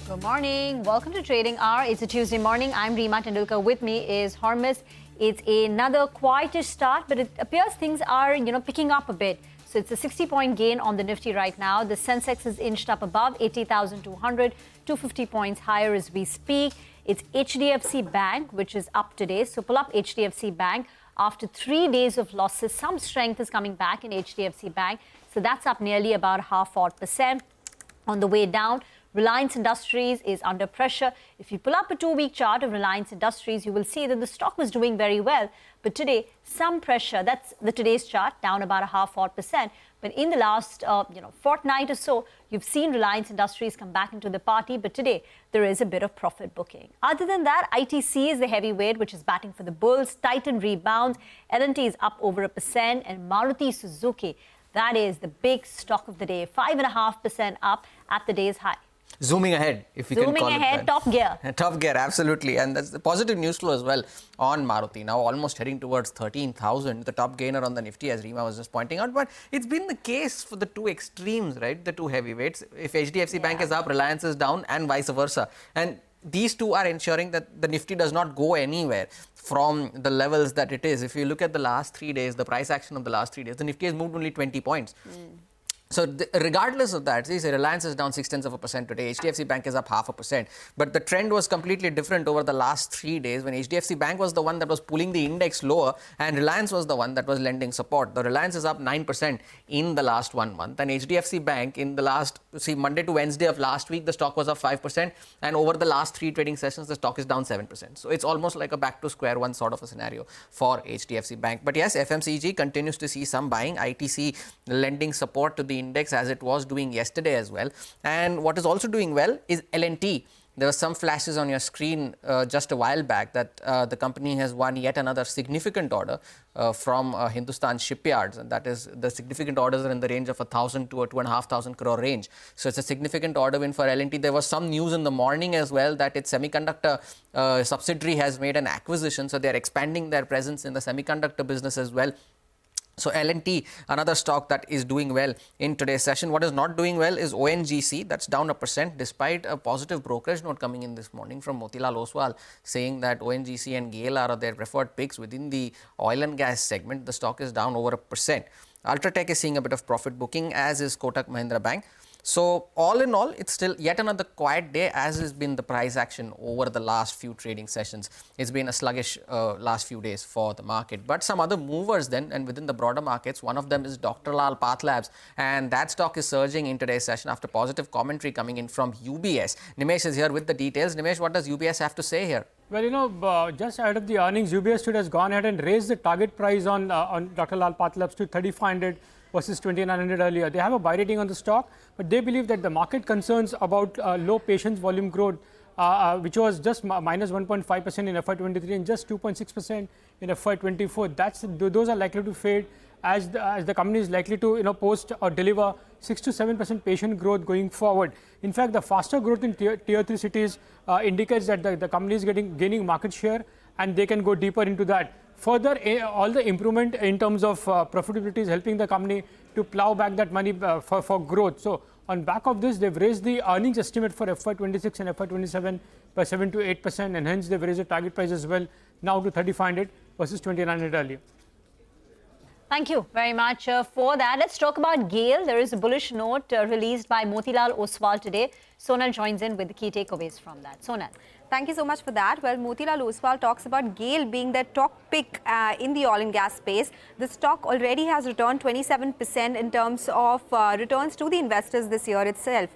Good morning. Welcome to Trading Hour. It's a Tuesday morning. I'm Reema Tendulkar. With me is Hormus. It's another quieter start, but it appears things are, picking up a bit. So it's a 60-point gain on the Nifty right now. The Sensex is inched up above 80,200, 250 points higher as we speak. It's HDFC Bank, which is up today. So pull up HDFC Bank. After 3 days of losses, some strength is coming back in HDFC Bank. So that's up nearly about 0.5%. On the way down, Reliance Industries is under pressure. If you pull up a 2-week chart of Reliance Industries, you will see that the stock was doing very well. But today, some pressure. That's the today's chart, down about 0.5%. But in the last, fortnight or so, you've seen Reliance Industries come back into the party. But today, there is a bit of profit booking. Other than that, ITC is the heavyweight, which is batting for the Bulls. Titan rebounds. L&T is up over 1%. And Maruti Suzuki, that is the big stock of the day, 5.5% up at the day's high. Zooming ahead, if we can call it that. Zooming ahead, top gear. Top gear, absolutely. And that's the positive news flow as well on Maruti. Now almost heading towards 13,000, the top gainer on the Nifty, as Reema was just pointing out. But it's been the case for the two extremes, right? The two heavyweights. If HDFC Bank is up, Reliance is down, and vice versa. And these two are ensuring that the Nifty does not go anywhere from the levels that it is. If you look at the last 3 days, the price action of the last 3 days, the Nifty has moved only 20 points. So regardless of that, see, Reliance is down 0.6% today. HDFC Bank is up 0.5%. But the trend was completely different over the last 3 days when HDFC Bank was the one that was pulling the index lower and Reliance was the one that was lending support. The Reliance is up 9% in the last 1 month. And HDFC Bank in the last, Monday to Wednesday of last week, the stock was up 5%. And over the last 3 trading sessions, the stock is down 7%. So it's almost like a back to square one sort of a scenario for HDFC Bank. But yes, FMCG continues to see some buying. ITC lending support to the index as it was doing yesterday as well. And what is also doing well is L&T. There were some flashes on your screen just a while back that the company has won yet another significant order from Hindustan Shipyards, and that is the significant orders are in the range of 1,000 to 2,500 crore range. So it's a significant order win for L&T. There was some news in the morning as well that its semiconductor subsidiary has made an acquisition, so they're expanding their presence in the semiconductor business as well. So L&T, another stock that is doing well in today's session. What is not doing well is ONGC. That's down 1% despite a positive brokerage note coming in this morning from Motilal Oswal saying that ONGC and GAIL are their preferred picks within the oil and gas segment. The stock is down over 1%. Ultratech is seeing a bit of profit booking, as is Kotak Mahindra Bank. So all in all, it's still yet another quiet day, as has been the price action over the last few trading sessions. It's been a sluggish last few days for the market. But some other movers then, and within the broader markets, one of them is Dr. Lal PathLabs, and that stock is surging in today's session after positive commentary coming in from UBS. Nimesh is here with the details. Nimesh, what does UBS have to say here? Well, just ahead of the earnings, UBS has gone ahead and raised the target price on Dr. Lal PathLabs to 3,500 versus 2,900 earlier. They have a buy rating on the stock, but they believe that the market concerns about low patients volume growth, which was just minus 1.5% in FY23 and just 2.6% in FY24, those are likely to fade as the company is likely to post or deliver 6 to 7% patient growth going forward. In fact, the faster growth in tier 3 cities indicates that the company is gaining market share and they can go deeper into that. Further, all the improvement in terms of profitability is helping the company to plow back that money for growth. So on back of this, they've raised the earnings estimate for FY26 and FY27 by 7 to 8%, and hence they've raised the target price as well now to 3,500 versus 2,900 earlier. Thank you very much for that. Let's talk about GAIL. There is a bullish note released by Motilal Oswal today. Sonal joins in with the key takeaways from that. Sonal. Thank you so much for that. Well, Motilal Oswal talks about GAIL being the top pick in the oil and gas space. The stock already has returned 27% in terms of returns to the investors this year itself.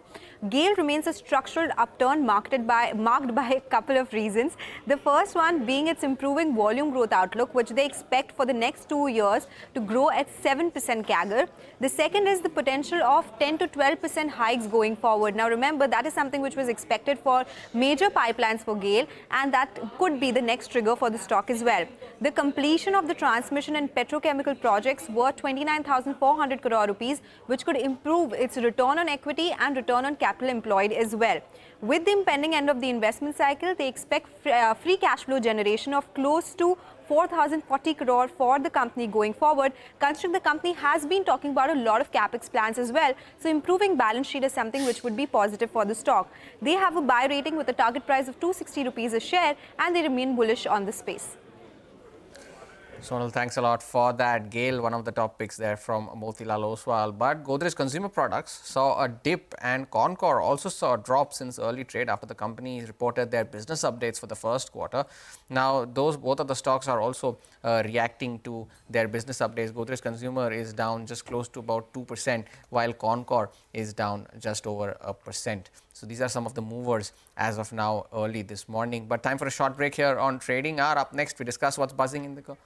GAIL remains a structural upturn marked by a couple of reasons. The first one being its improving volume growth outlook, which they expect for the next 2 years to grow at 7% CAGR. The second is the potential of 10 to 12% hikes going forward. Now, remember, that is something which was expected for major pipelines for GAIL, and that could be the next trigger for the stock as well. The completion of the transmission and petrochemical projects worth 29,400 crore rupees, which could improve its return on equity and return on capital employed as well. With the impending end of the investment cycle, they expect free cash flow generation of close to 4,040 crore for the company going forward, considering the company has been talking about a lot of capex plans as well. So improving balance sheet is something which would be positive for the stock. They have a buy rating with a target price of 260 rupees a share, and they remain bullish on the space. Sonal, thanks a lot for that. GAIL, one of the top picks there from Motilal Oswal. But Godrej Consumer Products saw a dip, and Concor also saw a drop since early trade after the company reported their business updates for the first quarter. Now, both of the stocks are also reacting to their business updates. Godrej Consumer is down just close to about 2%, while Concor is down just over 1%. So these are some of the movers as of now early this morning. But time for a short break here on Trading Hour. Up next, we discuss what's buzzing in the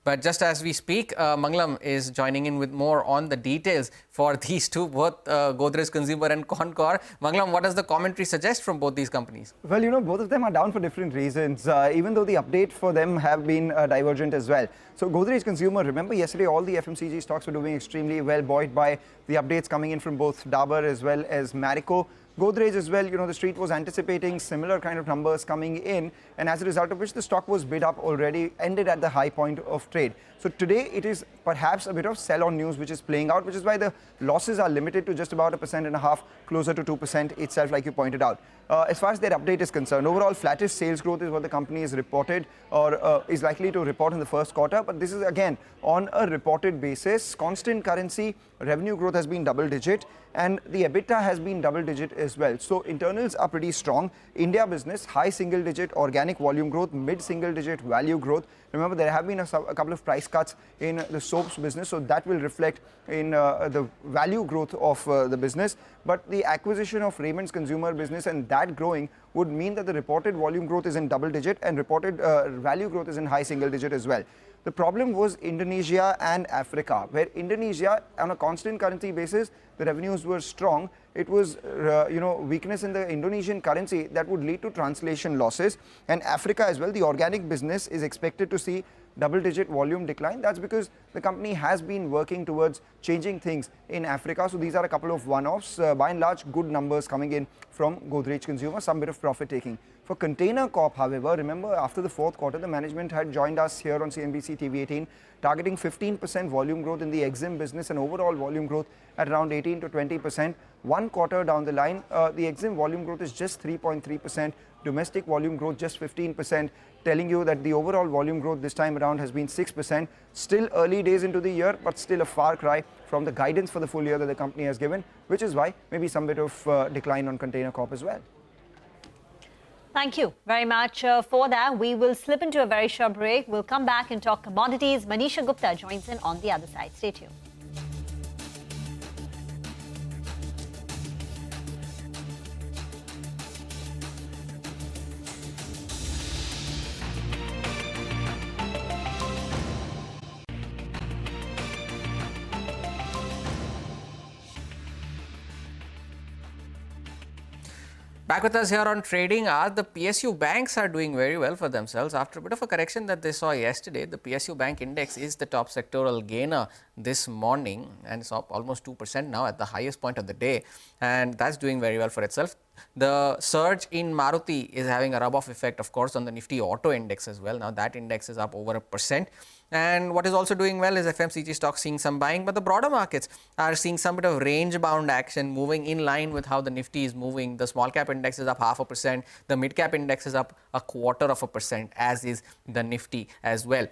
but just as we speak, Mangalam is joining in with more on the details for these two, both Godrej Consumer and Concor. Mangalam, what does the commentary suggest from both these companies? Well, you know, both of them are down for different reasons, even though the update for them have been divergent as well. So Godrej Consumer, remember yesterday all the FMCG stocks were doing extremely well, buoyed by the updates coming in from both Dabur as well as Marico. Godrej as well, you know, the street was anticipating similar kind of numbers coming in, and as a result of which the stock was bid up already, ended at the high point of trade. So today it is perhaps a bit of sell-on news which is playing out, which is why the losses are limited to just about 1.5%, closer to 2% itself, like you pointed out. As far as their update is concerned, overall flattish sales growth is what the company has reported, or is likely to report in the first quarter. But this is again on a reported basis. Constant currency revenue growth has been double-digit, and the EBITDA has been double-digit as well. So internals are pretty strong. India business, high single-digit organic volume growth, mid-single-digit value growth. Remember, there have been a couple of price cuts in the soaps business, so that will reflect in the value growth of the business. But the acquisition of Raymond's consumer business and that growing would mean that the reported volume growth is in double-digit and reported value growth is in high single-digit as well. The problem was Indonesia and Africa, where Indonesia, on a constant currency basis, the revenues were strong. It was, weakness in the Indonesian currency that would lead to translation losses. And Africa as well, the organic business is expected to see double-digit volume decline. That's because the company has been working towards changing things in Africa. So these are a couple of one-offs. By and large, good numbers coming in from Godrej Consumer, some bit of profit taking. For Container Corp, however, remember after the fourth quarter, the management had joined us here on CNBC-TV18, targeting 15% volume growth in the EXIM business and overall volume growth at around 18 to 20%. 1 quarter down the line, the EXIM volume growth is just 3.3%, domestic volume growth just 15%, telling you that the overall volume growth this time around has been 6%. Still early days into the year, but still a far cry from the guidance for the full year that the company has given, which is why maybe some bit of decline on Container Corp as well. Thank you very much for that. We will slip into a very short break. We'll come back and talk commodities. Manisha Gupta joins in on the other side. Stay tuned. Back with us here on Trading Hour, the PSU Banks are doing very well for themselves. After a bit of a correction that they saw yesterday, the PSU Bank Index is the top sectoral gainer this morning, and it's up almost 2% now at the highest point of the day, and that's doing very well for itself. The surge in Maruti is having a rub-off effect, of course, on the Nifty Auto Index as well. Now that index is up over 1%. And what is also doing well is FMCG stocks seeing some buying, but the broader markets are seeing some bit of range-bound action moving in line with how the Nifty is moving. The small cap index is up 0.5%. The mid cap index is up 0.25%, as is the Nifty as well.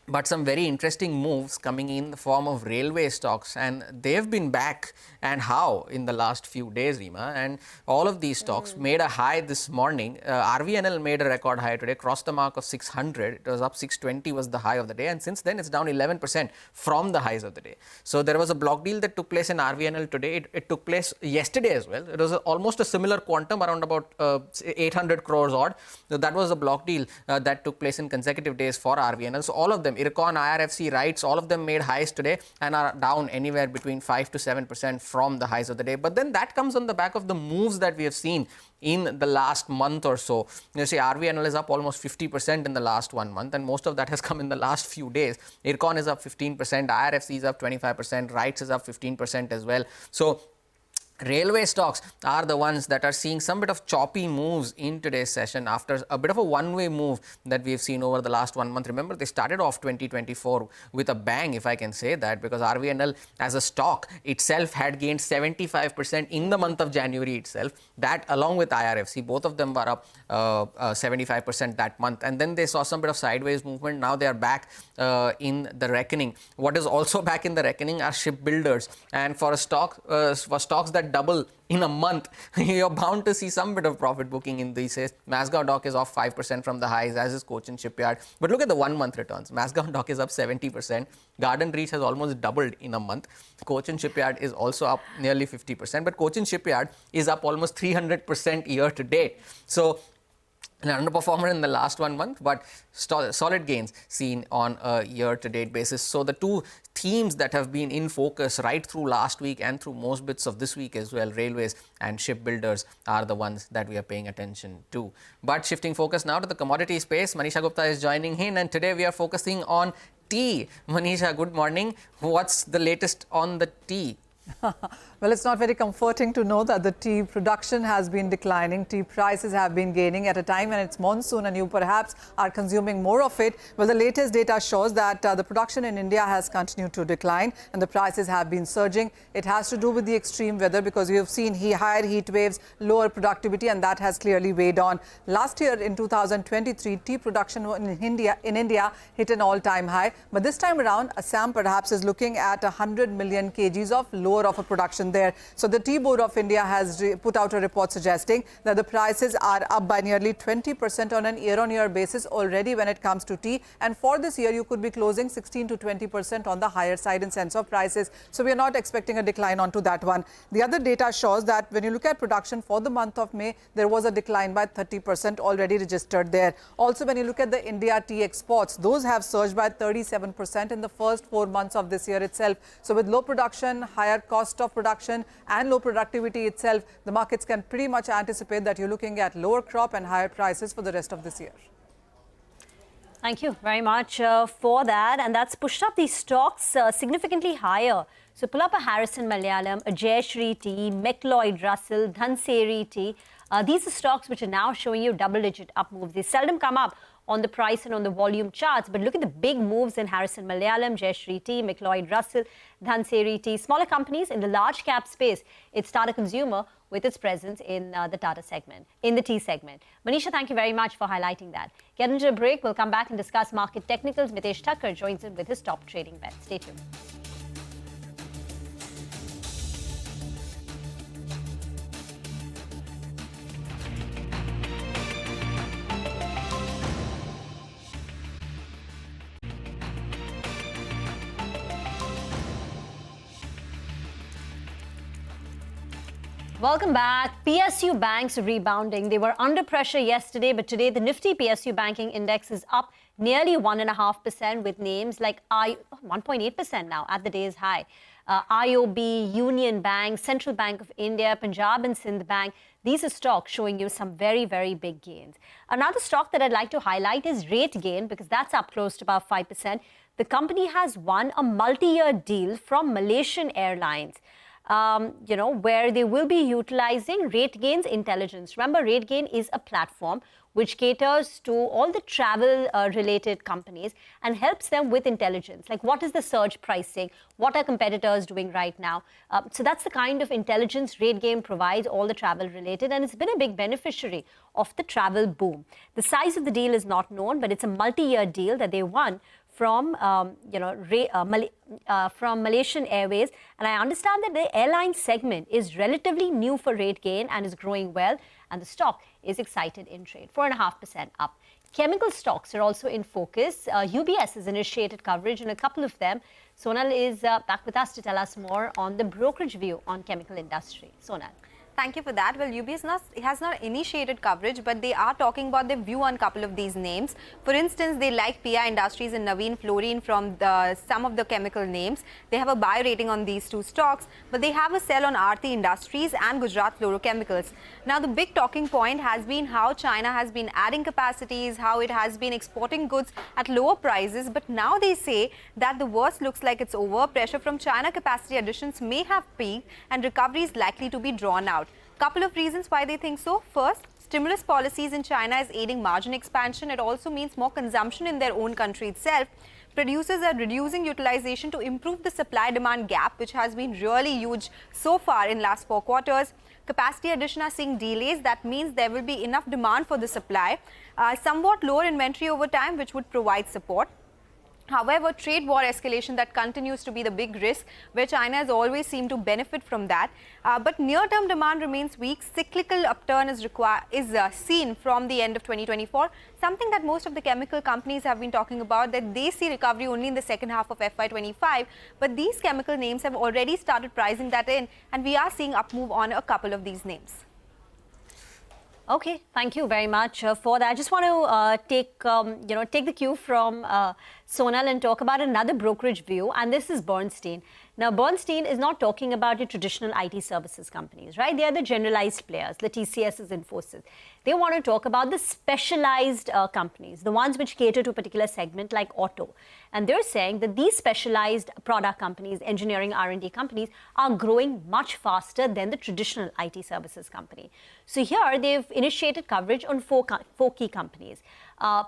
But some very interesting moves coming in the form of railway stocks, and they've been back, and how, in the last few days, Reema. And all of these stocks made a high this morning. RVNL made a record high today, crossed the mark of 600. It was up 620 was the high of the day, and since then it's down 11% from the highs of the day. So there was a block deal that took place in RVNL today. It took place yesterday as well. It was almost a similar quantum, around about 800 crores odd. So that was a block deal that took place in consecutive days for RVNL. So all of them, Ircon, IRFC, RITES, all of them made highs today and are down anywhere between 5 to 7% from the highs of the day. But then that comes on the back of the moves that we have seen in the last month or so. You see, RVNL is up almost 50% in the last 1 month, and most of that has come in the last few days. Ircon is up 15%, IRFC is up 25%, RITES is up 15% as well. So Railway stocks are the ones that are seeing some bit of choppy moves in today's session after a bit of a one-way move that we've seen over the last 1 month. Remember, they started off 2024 with a bang, if I can say that, because RVNL as a stock itself had gained 75% in the month of January itself. That along with IRFC, both of them were up 75% that month. And then they saw some bit of sideways movement. Now they are back in the reckoning. What is also back in the reckoning are shipbuilders. And for a stock, for stocks that double in a month, you're bound to see some bit of profit booking in these days. Mazagon Dock is off 5% from the highs, as is Cochin Shipyard. But look at the 1 month returns. Mazagon Dock is up 70%. Garden Reach has almost doubled in a month. Cochin Shipyard is also up nearly 50%. But Cochin Shipyard is up almost 300% year to date. So an underperformer in the last 1 month, but solid gains seen on a year-to-date basis. So the two themes that have been in focus right through last week and through most bits of this week as well, railways and shipbuilders, are the ones that we are paying attention to. But shifting focus now to the commodity space, Manisha Gupta is joining in, and today we are focusing on tea. Manisha, good morning. What's the latest on the tea? Well, it's not very comforting to know that the tea production has been declining. Tea prices have been gaining at a time when it's monsoon and you perhaps are consuming more of it. Well, the latest data shows that the production in India has continued to decline and the prices have been surging. It has to do with the extreme weather because we have seen higher heat waves, lower productivity, and that has clearly weighed on. Last year in 2023, tea production in India hit an all-time high. But this time around, Assam perhaps is looking at 100 million kgs of lower of a production there. So the Tea Board of India has put out a report suggesting that the prices are up by nearly 20% on an year-on-year basis already when it comes to tea. And for this year, you could be closing 16 to 20% on the higher side in sense of prices. So we are not expecting a decline onto that one. The other data shows that when you look at production for the month of May, there was a decline by 30% already registered there. Also, when you look at the India tea exports, those have surged by 37% in the first 4 months of this year itself. So with low production, higher cost of production and low productivity itself, the markets can pretty much anticipate that you're looking at lower crop and higher prices for the rest of this year. Thank you very much for that. And that's pushed up these stocks significantly higher. So pull up a Harrison Malayalam, a Jayashree Tea, McLeod Russell, Dhanseri Tea. These are stocks which are now showing you double-digit up moves. They seldom come up on the price and on the volume charts, but look at the big moves in Harrison Malayalam, Jayashree Tea, McLeod Russell, Dhanseri Tea. Smaller companies in the large cap space. It's Tata Consumer with its presence in the Tata segment, in the tea segment. Manisha, thank you very much for highlighting that. Get into a break. We'll come back and discuss market technicals. Mitesh Thakkar joins in with his top trading bets. Stay tuned. Welcome back. PSU Banks are rebounding. They were under pressure yesterday, but today the Nifty PSU Banking Index is up nearly 1.5% with names like 1.8% now at the day's high. IOB, Union Bank, Central Bank of India, Punjab and Sindh Bank. These are stocks showing you some very, very big gains. Another stock that I'd like to highlight is RateGain because that's up close to about 5%. The company has won a multi-year deal from Malaysian Airlines. Where they will be utilizing RateGain's intelligence. Remember, RateGain is a platform which caters to all the travel-related companies and helps them with intelligence. Like, what is the surge pricing? What are competitors doing right now? So that's the kind of intelligence RateGain provides all the travel-related, and it's been a big beneficiary of the travel boom. The size of the deal is not known, but it's a multi-year deal that they won from Malaysian Airways, and I understand that the airline segment is relatively new for RateGain and is growing well, and the stock is excited in trade, 4.5% up. Chemical stocks are also in focus. UBS has initiated coverage in a couple of them. Sonal is back with us to tell us more on the brokerage view on chemical industry. Sonal. Thank you for that. Well, UBS has not initiated coverage, but they are talking about their view on a couple of these names. For instance, they like PI Industries and Navin Fluorine from some of the chemical names. They have a buy rating on these two stocks, but they have a sell on Aarti Industries and Gujarat Fluorochemicals. Now, the big talking point has been how China has been adding capacities, how it has been exporting goods at lower prices, but now they say that the worst looks like it's over. Pressure from China capacity additions may have peaked and recovery is likely to be drawn out. Couple of reasons why they think so. First, stimulus policies in China is aiding margin expansion. It also means more consumption in their own country itself. Producers are reducing utilization to improve the supply-demand gap, which has been really huge so far in last 4 quarters. Capacity addition are seeing delays. That means there will be enough demand for the supply. Somewhat lower inventory over time, which would provide support. However, trade war escalation, that continues to be the big risk, where China has always seemed to benefit from that. But near-term demand remains weak. Cyclical upturn is seen from the end of 2024, something that most of the chemical companies have been talking about, that they see recovery only in the second half of FY25. But these chemical names have already started pricing that in, and we are seeing up move on a couple of these names. Okay, thank you very much for that. I just want to take the cue from Sonal and talk about another brokerage view, and this is Bernstein. Now, Bernstein is not talking about the traditional IT services companies, right? They are the generalized players, the TCSs, Infosys. They want to talk about the specialized companies, the ones which cater to a particular segment like auto. And they're saying that these specialized product companies, engineering R&D companies, are growing much faster than the traditional IT services company. So here they've initiated coverage on four key companies.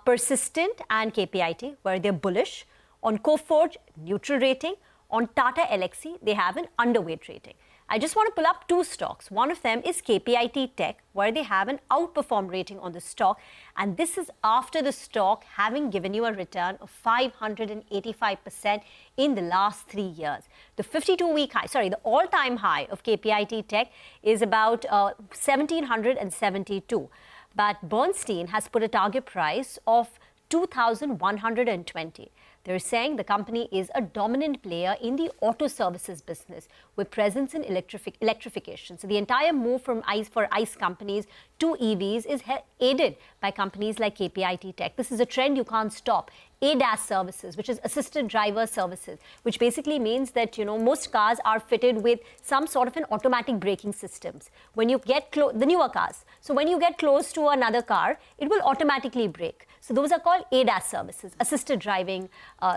Persistent and KPIT, where they're bullish. On Coforge, neutral rating. On Tata Elxsi, they have an underweight rating. I just want to pull up 2 stocks. One of them is KPIT Tech, where they have an outperform rating on the stock. And this is after the stock having given you a return of 585% in the last 3 years. The 52-week high, the all-time high of KPIT Tech is about 1,772. But Bernstein has put a target price of 2,120. They're saying the company is a dominant player in the auto services business with presence in electrification. So the entire move from ICE companies to EVs is aided by companies like KPIT Tech. This is a trend you can't stop. ADAS services, which is assisted driver services, which basically means that, most cars are fitted with some sort of an automatic braking systems. When you get the newer cars, so when you get close to another car, it will automatically brake. So those are called ADAS services, assisted driving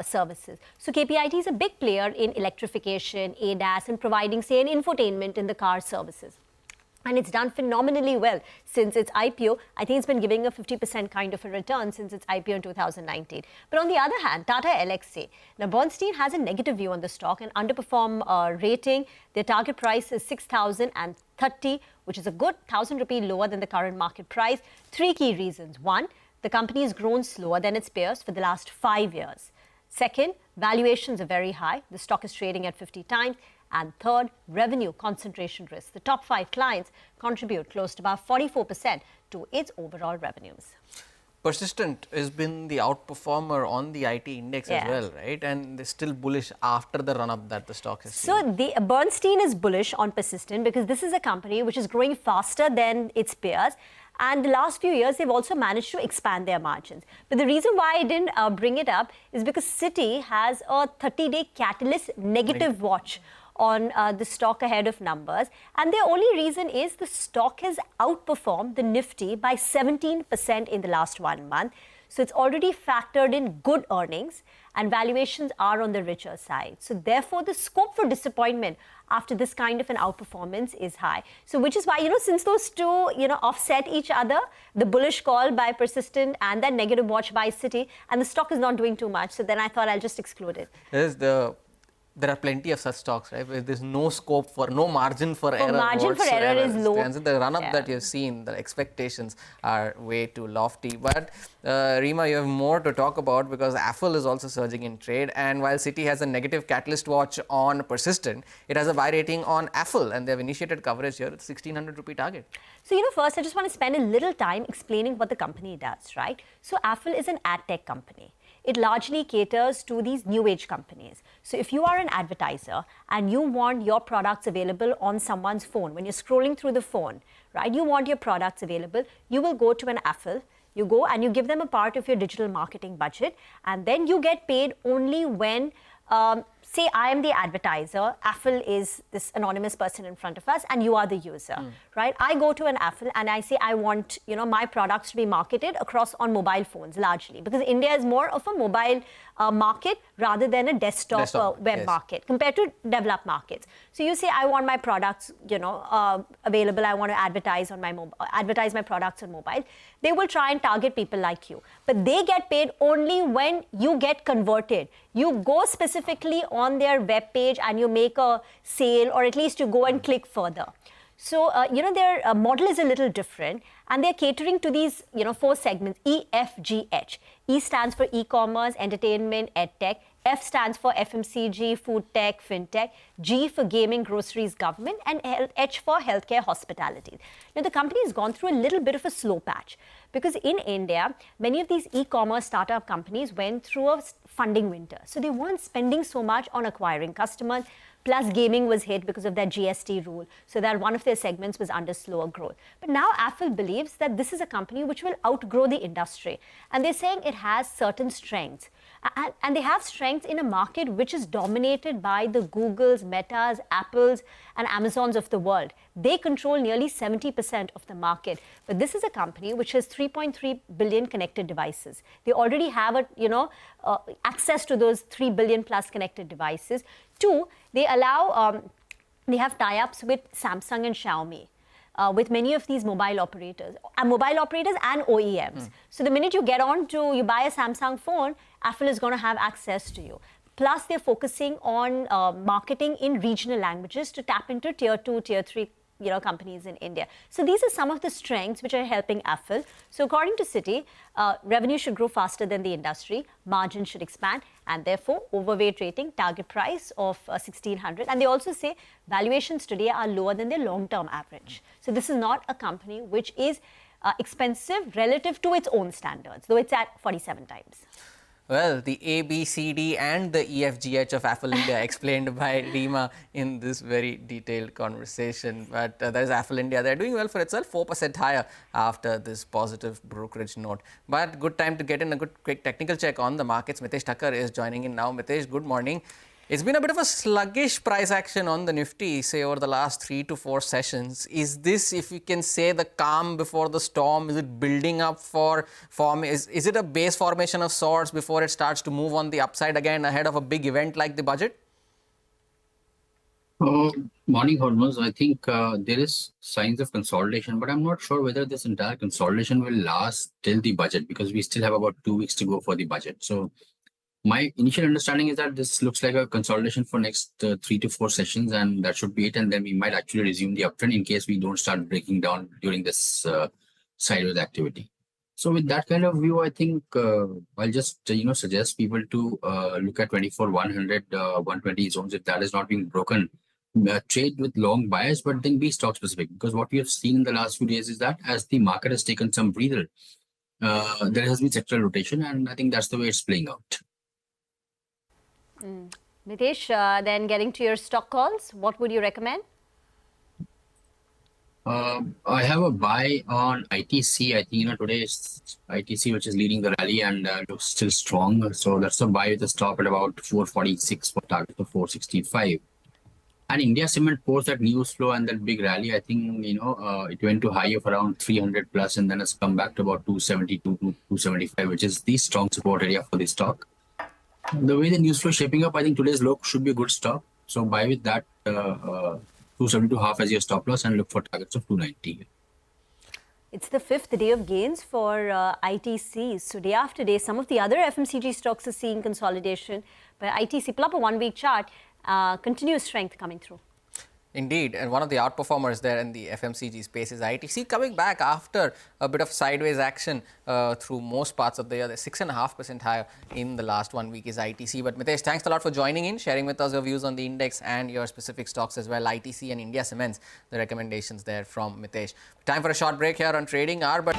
services. So KPIT is a big player in electrification, ADAS, and providing, say, an infotainment in the car services. And it's done phenomenally well since its IPO. I think it's been giving a 50% kind of a return since its IPO in 2019. But on the other hand, Tata Elxsi. Now, Bernstein has a negative view on the stock, an underperform rating. Their target price is 6,030, which is a good 1,000 rupee lower than the current market price. 3 key reasons. 1, the company has grown slower than its peers for the last 5 years. Second, valuations are very high. The stock is trading at 50 times. And third, revenue concentration risk. The top 5 clients contribute close to about 44% to its overall revenues. Persistent has been the outperformer on the IT index as well, right? And they're still bullish after the run-up that the stock has seen. So Bernstein is bullish on Persistent because this is a company which is growing faster than its peers. And the last few years, they've also managed to expand their margins. But the reason why I didn't bring it up is because Citi has a 30-day catalyst negative watch on the stock ahead of numbers. And the only reason is the stock has outperformed the Nifty by 17% in the last 1 month. So it's already factored in good earnings and valuations are on the richer side. So therefore, the scope for disappointment after this kind of an outperformance is high. So which is why, since those two, offset each other, the bullish call by Persistent and that negative watch by Citi, and the stock is not doing too much. So then I thought I'll just exclude it. There are plenty of such stocks, right, where there's no scope for, no margin for error. Margin for error is low. And so the run-up that you've seen, the expectations are way too lofty. But Rima, you have more to talk about because Affle is also surging in trade. And while Citi has a negative catalyst watch on Persistent, it has a buy rating on Affle. And they've initiated coverage here at 1,600 rupee target. So, first I just want to spend a little time explaining what the company does, right? So Affle is an ad tech company. it largely caters to these new age companies. So if you are an advertiser and you want your products available on someone's phone, when you're scrolling through the phone, right, you want your products available, you will go to an affiliate. You go and you give them a part of your digital marketing budget, and then you get paid only when, say I am the advertiser, Affle is this anonymous person in front of us, and you are the user, right? I go to an Affle and I say I want, my products to be marketed across on mobile phones largely, because India is more of a mobile market rather than a desktop web market compared to developed markets. So you say I want my products, available. I want to advertise on advertise my products on mobile. They will try and target people like you, but they get paid only when you get converted. You go specifically on their web page and you make a sale, or at least you go and click further. So, their model is a little different, and they're catering to these, 4 segments, E, F, G, H. E stands for e-commerce, entertainment, edtech. F stands for FMCG, food tech, fintech. G for gaming, groceries, government, and H for healthcare, hospitality. Now, the company has gone through a little bit of a slow patch, because in India, many of these e-commerce startup companies went through a funding winter. So they weren't spending so much on acquiring customers. Plus, gaming was hit because of that GST rule, so that one of their segments was under slower growth. But now Affle believes that this is a company which will outgrow the industry. And they're saying it has certain strengths. And they have strengths in a market which is dominated by the Googles, Metas, Apples, and Amazons of the world. They control nearly 70% of the market. But this is a company which has 3.3 billion connected devices. They already have access to those 3 billion plus connected devices. 2, they allow, they have tie-ups with Samsung and Xiaomi. With many of these mobile operators and OEMs. So the minute you get you buy a Samsung phone, Affle is going to have access to you. Plus, they're focusing on marketing in regional languages to tap into tier 2, tier 3 companies in India. So these are some of the strengths which are helping Affle. So according to Citi, revenue should grow faster than the industry, margin should expand, and therefore overweight rating, target price of 1600. And they also say valuations today are lower than their long-term average. So this is not a company which is expensive relative to its own standards, though it's at 47 times. Well, the A, B, C, D and the E, F, G, H of Affle India explained by Reema in this very detailed conversation. But there's Affle India. They're doing well for itself, 4% higher after this positive brokerage note. But good time to get in a quick technical check on the markets. Mitesh Thakkar is joining in now. Mitesh, good morning. It's been a bit of a sluggish price action on the Nifty, say, over the last 3 to 4 sessions. Is this, if we can say, the calm before the storm? Is it building up for form? Is it a base formation of sorts before it starts to move on the upside again ahead of a big event like the budget? Morning, Hormones. I think there is signs of consolidation, but I'm not sure whether this entire consolidation will last till the budget, because we still have about 2 weeks to go for the budget. So my initial understanding is that this looks like a consolidation for next 3 to 4 sessions, and that should be it. And then we might actually resume the uptrend in case we don't start breaking down during this sideways activity. So with that kind of view, I think I'll just suggest people to look at 24,100, 120 zones. If that is not being broken, trade with long bias, but then be stock specific, because what we have seen in the last few days is that as the market has taken some breather, there has been sectoral rotation, and I think that's the way it's playing out. Mitesh, then getting to your stock calls, what would you recommend? I have a buy on ITC. I think today is ITC which is leading the rally and looks still strong. So that's a buy with a stop at about 446 for target of 465. And India Cement post that news flow and that big rally. I think it went to high of around 300 plus and then has come back to about 272 to 275, which is the strong support area for the stock. The way the news flow is shaping up, I think today's low should be a good stop. So buy with that 272.5 as your stop loss and look for targets of 290. It's the 5th day of gains for ITC. So day after day, some of the other FMCG stocks are seeing consolidation. But ITC, pull up a 1-week chart, continuous strength coming through. Indeed, and one of the outperformers there in the FMCG space is ITC, coming back after a bit of sideways action through most parts of the year. They're 6.5% higher in the last 1 week is ITC. But Mitesh, thanks a lot for joining in, sharing with us your views on the index and your specific stocks as well, ITC and India Cements, the recommendations there from Mitesh. Time for a short break here on Trading Hour. But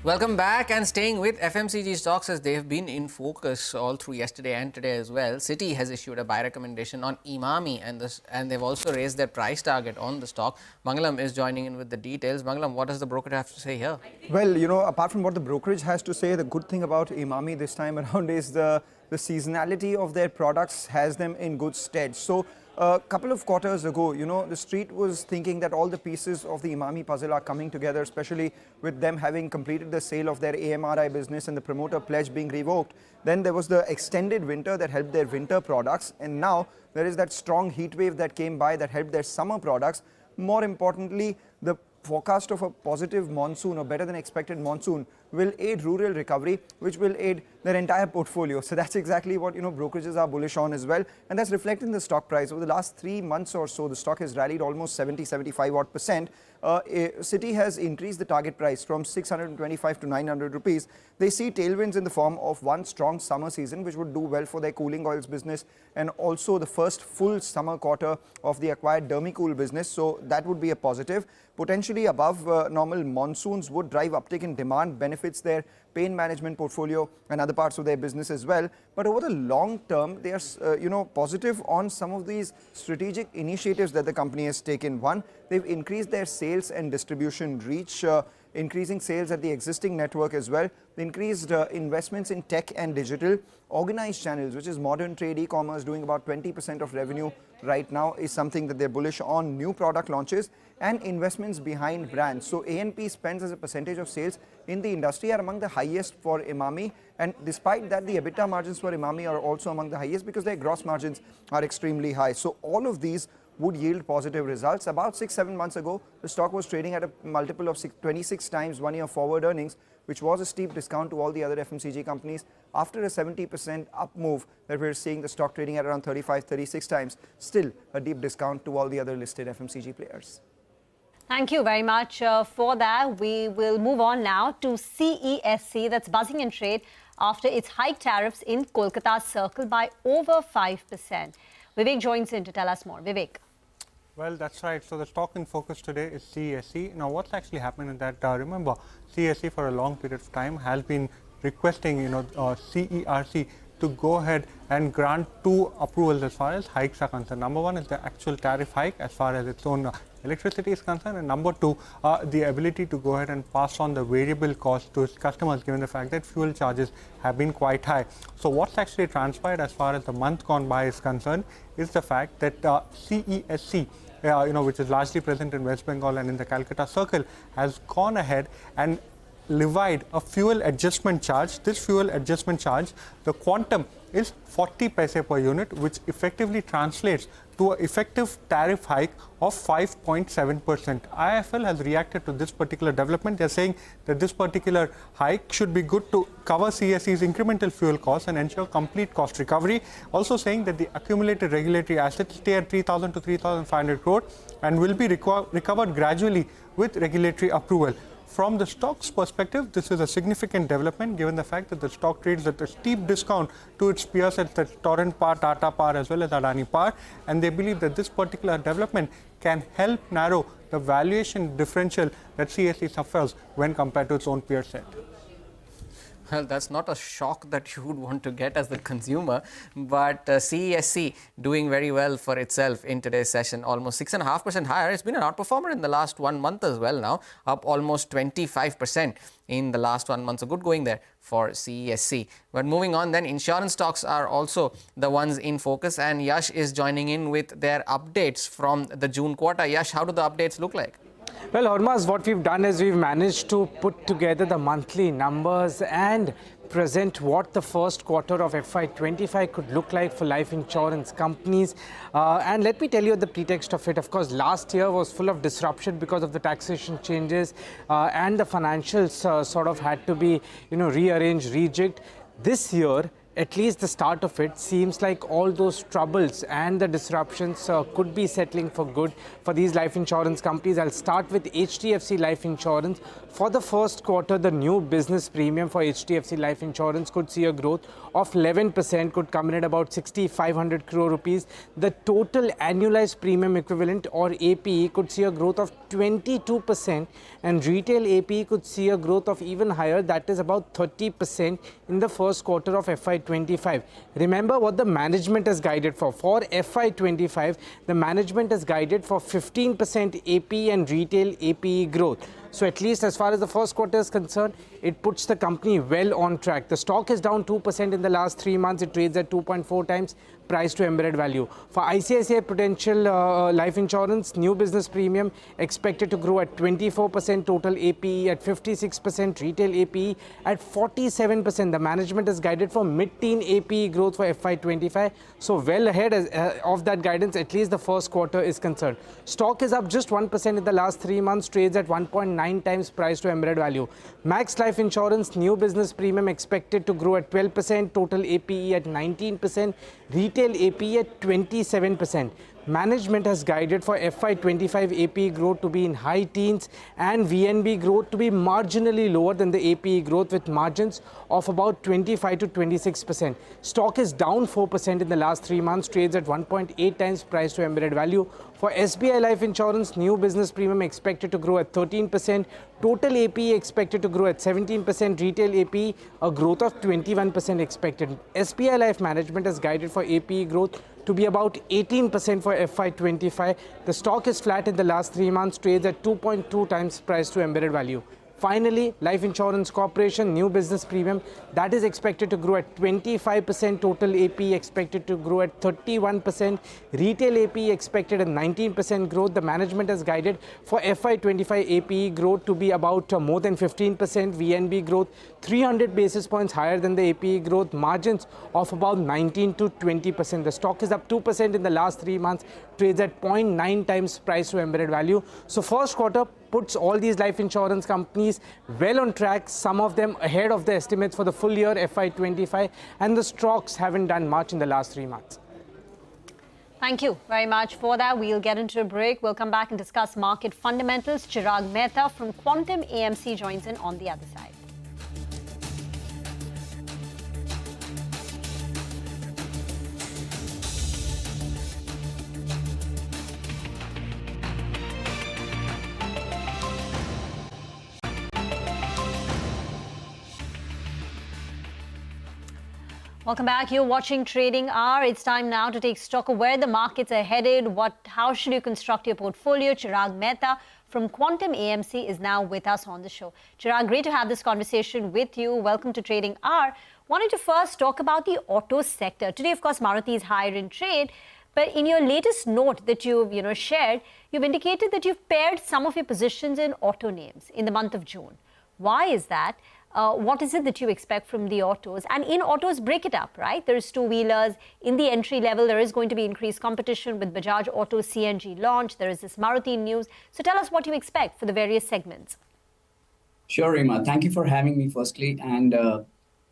Welcome back, and staying with FMCG stocks as they have been in focus all through yesterday and today as well. Citi has issued a buy recommendation on Emami and they've also raised their price target on the stock. Mangalam is joining in with the details. Mangalam, what does the brokerage have to say here? Well, you know, apart from what the brokerage has to say, the good thing about Emami this time around is the seasonality of their products has them in good stead. So a couple of quarters ago, you know, the street was thinking that all the pieces of the Emami puzzle are coming together, especially with them having completed the sale of their AMRI business and the promoter pledge being revoked. Then there was the extended winter that helped their winter products, and now there is that strong heat wave that came by that helped their summer products. More importantly, the forecast of a positive monsoon or better than expected monsoon will aid rural recovery, which will aid their entire portfolio. So that's exactly what, you know, brokerages are bullish on as well, and that's reflected in the stock price. Over the last 3 months or so, the stock has rallied almost 70-75% odd. Citi has increased the target price from 625 to 900 rupees. They see tailwinds in the form of one strong summer season, which would do well for their cooling oils business, and also the first full summer quarter of the acquired Dermicool business. So that would be a positive. Potentially above normal monsoons would drive uptick in demand, benefits their pain management portfolio and other parts of their business as well. But over the long term, they are you know, positive on some of these strategic initiatives that the company has taken. One, they've increased their sales and distribution reach, increasing sales at the existing network as well. They increased investments in tech and digital. Organized channels, which is modern trade, e-commerce, doing about 20% of revenue right now, is something that they're bullish on. New product launches and investments behind brands. So A&P spends as a percentage of sales in the industry are among the highest for Emami, and despite that, the EBITDA margins for Emami are also among the highest because their gross margins are extremely high. So all of these would yield positive results. About 6-7 months ago, the stock was trading at a multiple of 26 times 1 year forward earnings, which was a steep discount to all the other FMCG companies. After a 70% up move that we're seeing the stock trading at around 35-36 times, still a deep discount to all the other listed FMCG players. Thank you very much for that. We will move on now to CESC, that's buzzing in trade after its hike tariffs in Kolkata's circle by over 5%. Vivek joins in to tell us more. Vivek. Well, that's right. So the stock in focus today is CESC. Now, what's actually happened is that, remember, CESC for a long period of time has been requesting, CERC to go ahead and grant 2 approvals as far as hikes are concerned. Number 1 is the actual tariff hike as far as its own electricity is concerned, and number 2, the ability to go ahead and pass on the variable cost to its customers, given the fact that fuel charges have been quite high. So what's actually transpired as far as the month gone by is concerned is the fact that CESC, which is largely present in West Bengal and in the Calcutta circle, has gone ahead and levied a fuel adjustment charge. This fuel adjustment charge, the quantum is 40 paise per unit, which effectively translates to an effective tariff hike of 5.7%. IIFL has reacted to this particular development. They're saying that this particular hike should be good to cover CESC's incremental fuel costs and ensure complete cost recovery. Also saying that the accumulated regulatory assets stay at 3,000 to 3,500 crore and will be recovered gradually with regulatory approval. From the stock's perspective, this is a significant development given the fact that the stock trades at a steep discount to its peers at the Torrent Power, Tata Power as well as Adani Power, and they believe that this particular development can help narrow the valuation differential that CESC suffers when compared to its own peer set. Well, that's not a shock that you would want to get as the consumer, but CESC doing very well for itself in today's session, almost 6.5% higher. It's been an outperformer in the last 1 month as well now, up almost 25% in the last 1 month. So good going there for CESC. But moving on then, insurance stocks are also the ones in focus, and Yash is joining in with their updates from the June quarter. Yash, how do the updates look like? Well, Hormaz, what we've done is we've managed to put together the monthly numbers and present what the first quarter of FY25 could look like for life insurance companies. And let me tell you the pretext of it. Of course, last year was full of disruption because of the taxation changes and the financials sort of had to be, rearranged, rejigged. This year, at least the start of it, seems like all those troubles and the disruptions could be settling for good for these life insurance companies. I'll start with HDFC Life Insurance. For the first quarter, the new business premium for HDFC Life Insurance could see a growth of 11%, could come in at about 6,500 crore rupees. The total annualized premium equivalent, or APE, could see a growth of 22%, and retail APE could see a growth of even higher, that is about 30% in the first quarter of FY25. Remember what the management has guided for. For FY25, the management has guided for 15% APE and retail APE growth. So at least as far as the first quarter is concerned, it puts the company well on track. The stock is down 2% in the last 3 months. It trades at 2.4 times price to embedded value. For ICICI Prudential Life Insurance, new business premium expected to grow at 24%, total APE at 56%, retail APE at 47%. The management has guided for mid-teen APE growth for FY25. So well ahead of that guidance, at least the first quarter is concerned. Stock is up just 1% in the last 3 months, trades at 1.9 times price to embedded value. Max Life Insurance, new business premium expected to grow at 12%, total APE at 19%, retail APE at 27%. Management has guided for FY25 APE growth to be in high teens and VNB growth to be marginally lower than the APE growth, with margins of about 25 to 26%. Stock is down 4% in the last 3 months, trades at 1.8 times price to embedded value. For SBI Life Insurance, new business premium expected to grow at 13%, total APE expected to grow at 17%, retail APE a growth of 21% expected. SBI Life Management has guided for APE growth to be about 18% for FY25. The stock is flat in the last 3 months, trades at 2.2 times price to embedded value. Finally, Life Insurance Corporation, new business premium, that is expected to grow at 25%, total APE expected to grow at 31%, retail APE expected at 19% growth. The management has guided for FY25 APE growth to be about more than 15%, VNB growth 300 basis points higher than the APE growth, margins of about 19 to 20%. The stock is up 2% in the last 3 months, trades at 0.9 times price to embedded value. So first quarter puts all these life insurance companies well on track, some of them ahead of the estimates for the full year FY25, and the stocks haven't done much in the last 3 months. Thank you very much for that. We'll get into a break. We'll come back and discuss market fundamentals. Chirag Mehta from Quantum AMC joins in on the other side. Welcome back. You're watching Trading Hour. It's time now to take stock of where the markets are headed. How should you construct your portfolio? Chirag Mehta from Quantum AMC is now with us on the show. Chirag, great to have this conversation with you. Welcome to Trading Hour. Wanted to first talk about the auto sector. Today, of course, Maruti is higher in trade. But in your latest note that you've shared, you've indicated that you've paired some of your positions in auto names in the month of June. Why is that? What is it that you expect from the autos? And in autos, break it up, right? There's two-wheelers. In the entry level, there is going to be increased competition with Bajaj Auto CNG launch. There is this Maruti news. So tell us what you expect for the various segments. Sure, Rima. Thank you for having me, firstly. And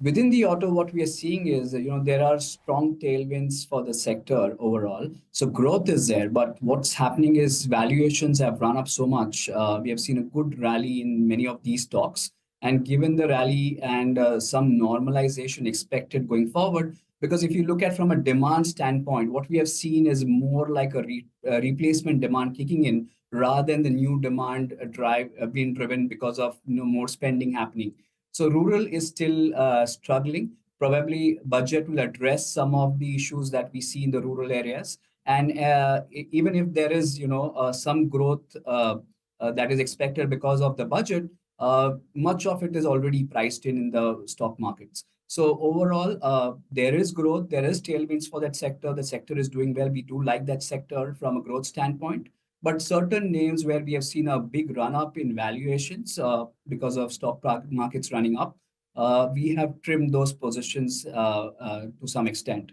within the auto, what we are seeing is, there are strong tailwinds for the sector overall. So growth is there. But what's happening is valuations have run up so much. We have seen a good rally in many of these stocks. And given the rally and some normalization expected going forward, because if you look at from a demand standpoint, what we have seen is more like a replacement demand kicking in rather than the new demand being driven because of more spending happening. So rural is still struggling. Probably budget will address some of the issues that we see in the rural areas. And even if there is some growth that is expected because of the budget, much of it is already priced in the stock markets. So overall, there is growth, there is tailwinds for that sector. The sector is doing well. We do like that sector from a growth standpoint. But certain names where we have seen a big run up in valuations because of stock markets running up, we have trimmed those positions to some extent.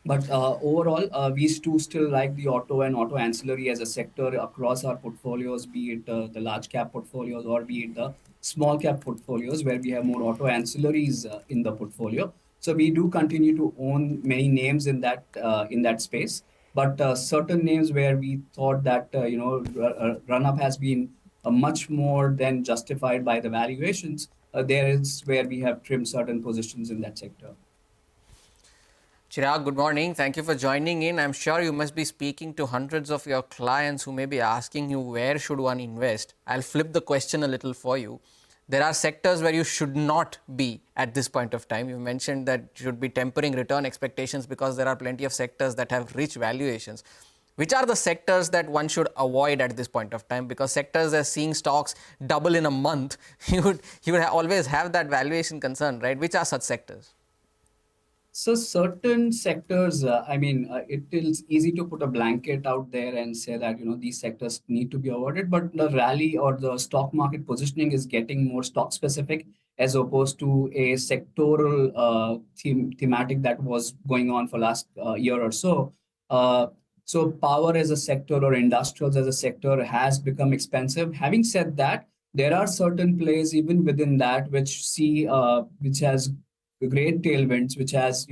But overall, we too still like the auto and auto ancillary as a sector across our portfolios, be it the large cap portfolios or be it the small cap portfolios where we have more auto ancillaries in the portfolio. So we do continue to own many names in that space. But certain names where we thought that run up has been much more than justified by the valuations, there is where we have trimmed certain positions in that sector. Chirag, good morning. Thank you for joining in. I'm sure you must be speaking to hundreds of your clients who may be asking you where should one invest. I'll flip the question a little for you. There are sectors where you should not be at this point of time. You mentioned that you should be tempering return expectations because there are plenty of sectors that have rich valuations. Which are the sectors that one should avoid at this point of time? Because sectors are seeing stocks double in a month, you would always have that valuation concern, right? Which are such sectors? So certain sectors, it is easy to put a blanket out there and say that, these sectors need to be avoided, but the rally or the stock market positioning is getting more stock specific as opposed to a sectoral thematic that was going on for last year or so. So power as a sector or industrials as a sector has become expensive. Having said that, there are certain plays even within that which has great tailwinds, which has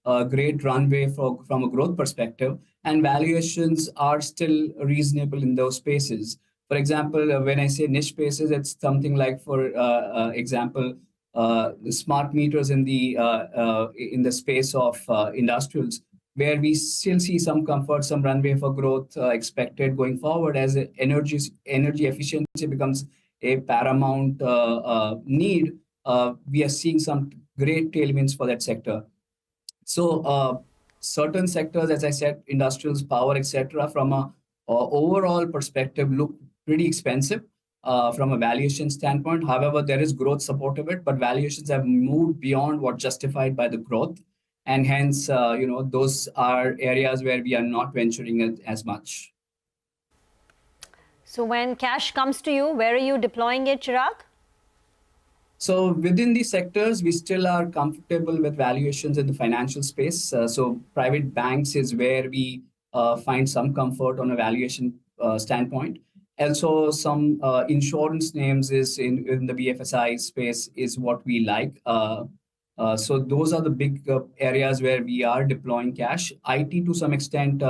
a great runway from a growth perspective, and valuations are still reasonable in those spaces. For example, when I say niche spaces, it's something like, for example, the smart meters in the space of industrials, where we still see some comfort, some runway for growth expected going forward as energy efficiency becomes a paramount need. We are seeing some great tailwinds for that sector. So certain sectors, as I said, industrials, power, etc., from a overall perspective, look pretty expensive from a valuation standpoint. However, there is growth support of it, but valuations have moved beyond what justified by the growth. And hence, those are areas where we are not venturing as much. So when cash comes to you, where are you deploying it, Chirag? So within these sectors, we still are comfortable with valuations in the financial space. So private banks is where we find some comfort on a valuation standpoint. Also, some insurance names is in the BFSI space is what we like. So those are the big areas where we are deploying cash. IT to some extent,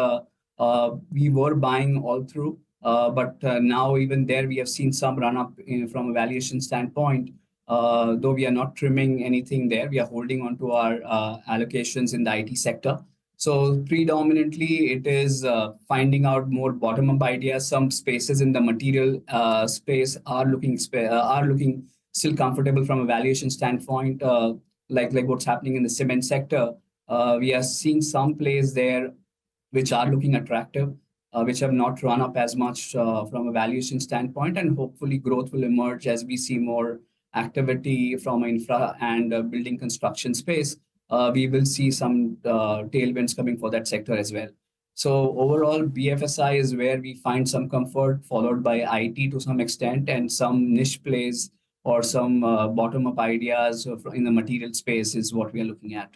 we were buying all through, but now even there we have seen some run up from a valuation standpoint. Though we are not trimming anything there, we are holding on to our allocations in the IT sector. So predominantly, it is finding out more bottom-up ideas. Some spaces in the material space are looking still comfortable from a valuation standpoint, like what's happening in the cement sector. We are seeing some plays there which are looking attractive, which have not run up as much from a valuation standpoint, and hopefully growth will emerge as we see more activity from infra and building construction space. We will see some tailwinds coming for that sector as well. So overall, BFSI is where we find some comfort, followed by IT to some extent, and some niche plays or some bottom-up ideas in the material space is what we are looking at.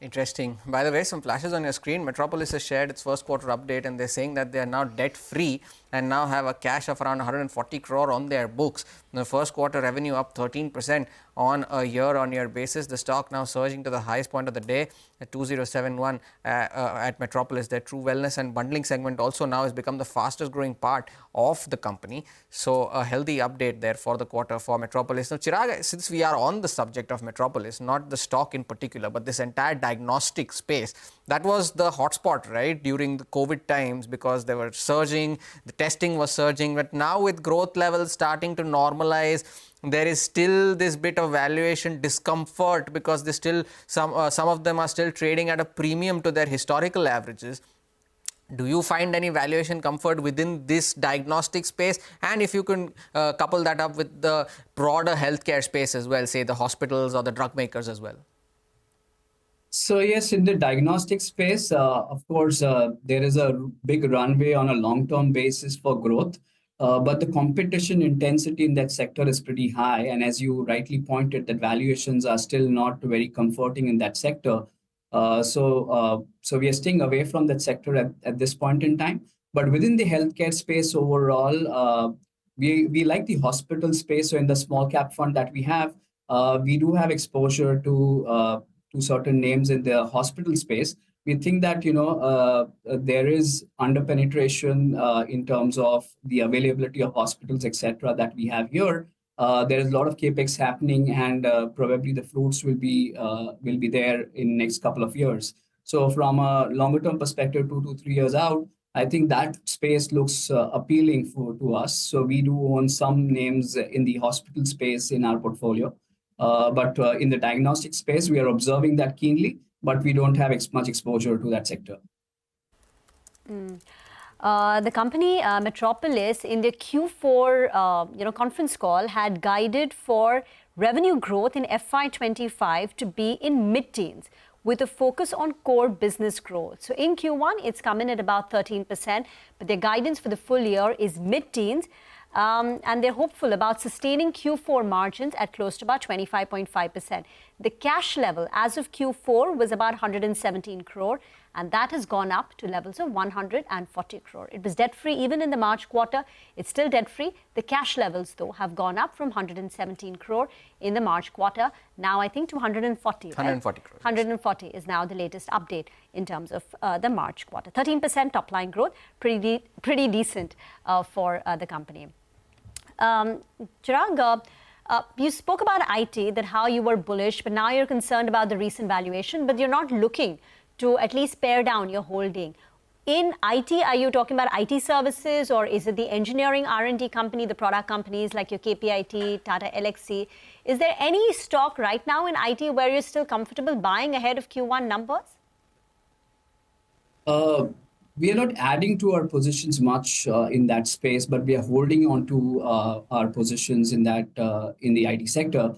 Interesting. By the way, some flashes on your screen. Metropolis has shared its first quarter update, and they're saying that they are now debt free and now have a cash of around 140 crore on their books. The first quarter revenue up 13% on a year-on-year basis. The stock now surging to the highest point of the day at 2071 at Metropolis. Their True Wellness and bundling segment also now has become the fastest growing part of the company. So a healthy update there for the quarter for Metropolis. Now, Chirag, since we are on the subject of Metropolis, not the stock in particular, but this entire diagnostic space, that was the hotspot, right, during the COVID times, because they were surging, the testing was surging. But now with growth levels starting to normalize, there is still this bit of valuation discomfort because they still some of them are still trading at a premium to their historical averages. Do you find any valuation comfort within this diagnostic space? And if you can couple that up with the broader healthcare space as well, say the hospitals or the drug makers as well. So yes, in the diagnostic space, of course, there is a big runway on a long-term basis for growth. But the competition intensity in that sector is pretty high. And as you rightly pointed, that valuations are still not very comforting in that sector. So we are staying away from that sector at this point in time. But within the healthcare space overall, we like the hospital space. So in the small cap fund that we have, we do have exposure to certain names in the hospital space. We think that there is under penetration in terms of the availability of hospitals, etc., that we have here. There is a lot of capex happening, and probably the fruits will be there in next couple of years. So from a longer term perspective, 2 to 3 years out, I think that space looks appealing to us. So we do own some names in the hospital space in our portfolio. But in the diagnostic space, we are observing that keenly, but we don't have much exposure to that sector. The company Metropolis in their Q4 conference call had guided for revenue growth in FY25 to be in mid-teens, with a focus on core business growth. So in Q1, it's come in at about 13%, but their guidance for the full year is mid-teens. And they're hopeful about sustaining Q4 margins at close to about 25.5%. The cash level as of Q4 was about 117 crore, and that has gone up to levels of 140 crore. It was debt-free even in the March quarter. It's still debt-free. The cash levels, though, have gone up from 117 crore in the March quarter. Now, I think to 140. 140 crore. 140 is now the latest update in terms of the March quarter. 13% top-line growth, pretty decent for the company. Chirag, you spoke about IT, that how you were bullish, but now you're concerned about the recent valuation, but you're not looking to at least pare down your holding. In IT, are you talking about IT services, or is it the engineering R&D company, the product companies like your KPIT, Tata Elxsi? Is there any stock right now in IT where you're still comfortable buying ahead of Q1 numbers? We are not adding to our positions much in that space, but we are holding on to our positions in that in the IT sector.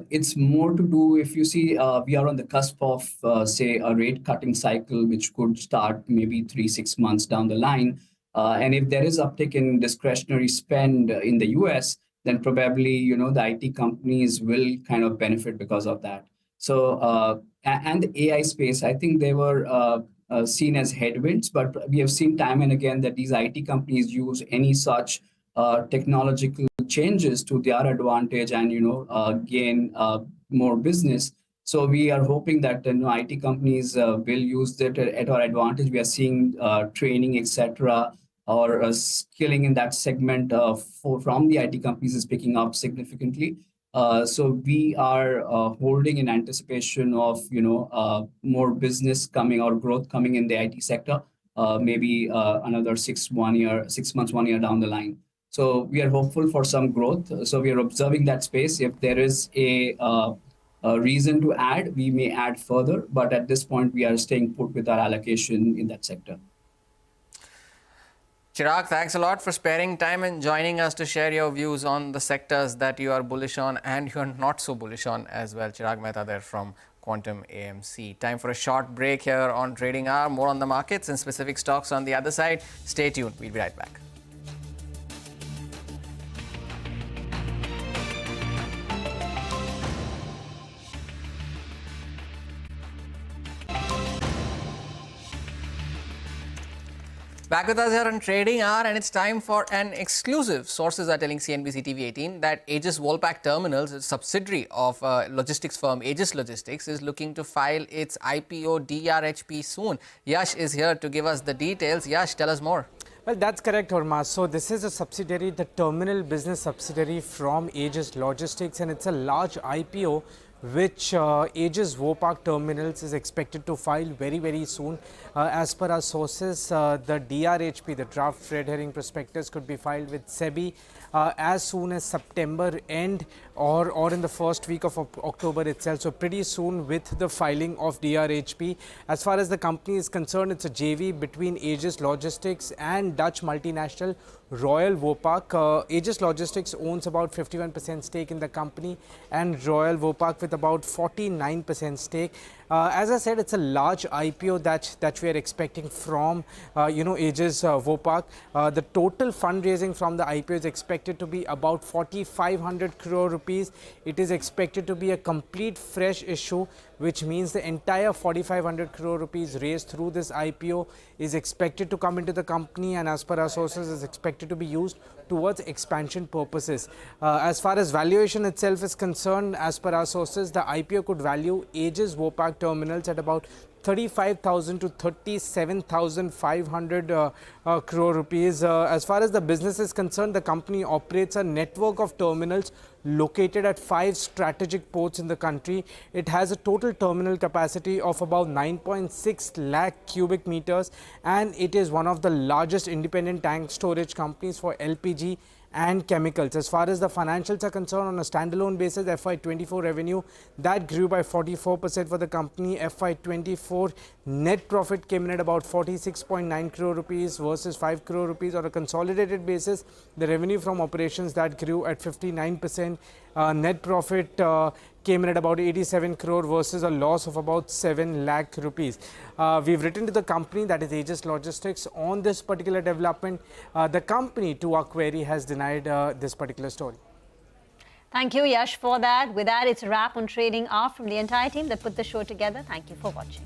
It's more to do, if you see, we are on the cusp of, say, a rate cutting cycle, which could start maybe 3-6 months down the line. And if there is uptick in discretionary spend in the US, then probably, the IT companies will kind of benefit because of that. So, and the AI space, I think they were seen as headwinds, but we have seen time and again that these IT companies use any such technological changes to their advantage and gain more business. So we are hoping that IT companies will use that at our advantage. We are seeing training, etc., or skilling in that segment from the IT companies is picking up significantly. So we are holding in anticipation of more business coming or growth coming in the IT sector, maybe another 6 months, 1 year down the line. So we are hopeful for some growth. So we are observing that space. If there is a reason to add, we may add further. But at this point, we are staying put with our allocation in that sector. Chirag, thanks a lot for sparing time and joining us to share your views on the sectors that you are bullish on and you are not so bullish on as well. Chirag Mehta there from Quantum AMC. Time for a short break here on Trading Hour. More on the markets and specific stocks on the other side. Stay tuned. We'll be right back. Back with us here on Trading Hour, and it's time for an exclusive. Sources are telling CNBC-TV18 that Aegis Wolpack Terminals, a subsidiary of logistics firm AIS Logistics, is looking to file its IPO DRHP soon. Yash is here to give us the details. Yash, tell us more. Well, that's correct, Horma. So this is a subsidiary, the terminal business subsidiary from AIS Logistics, and it's a large IPO which Aegis Wolpack Terminals is expected to file very, very soon. As per our sources, the DRHP, the draft red herring prospectus, could be filed with SEBI as soon as September end or in the first week of October itself. So pretty soon with the filing of DRHP. As far as the company is concerned, it's a JV between Aegis Logistics and Dutch multinational Royal Wolpack. Aegis Logistics owns about 51% stake in the company and Royal Wolpack with about 49% stake. As I said, it's a large IPO that we are expecting from, Aegis Vopak. The total fundraising from the IPO is expected to be about 4,500 crore rupees. It is expected to be a complete fresh issue, which means the entire 4,500 crore rupees raised through this IPO is expected to come into the company, and as per our sources is expected to be used towards expansion purposes. As far as valuation itself is concerned, as per our sources, the IPO could value Aegis Vopak terminals at about 35,000 to 37,500 crore rupees. As far as the business is concerned, the company operates a network of terminals located at 5 strategic ports in the country. It has a total terminal capacity of about 9.6 lakh cubic meters, and it is one of the largest independent tank storage companies for LPG and chemicals. As far as the financials are concerned, on a standalone basis, FY24 revenue that grew by 44% for the company. FY24 net profit came in at about 46.9 crore rupees versus 5 crore rupees. On a consolidated basis, the revenue from operations that grew at 59%. Net profit came in at about 87 crore versus a loss of about 7 lakh rupees. We've written to the company, that is AIS Logistics, on this particular development. The company, to our query, has denied this particular story. Thank you, Yash, for that. With that, it's a wrap on Trading Hour from the entire team that put the show together. Thank you for watching.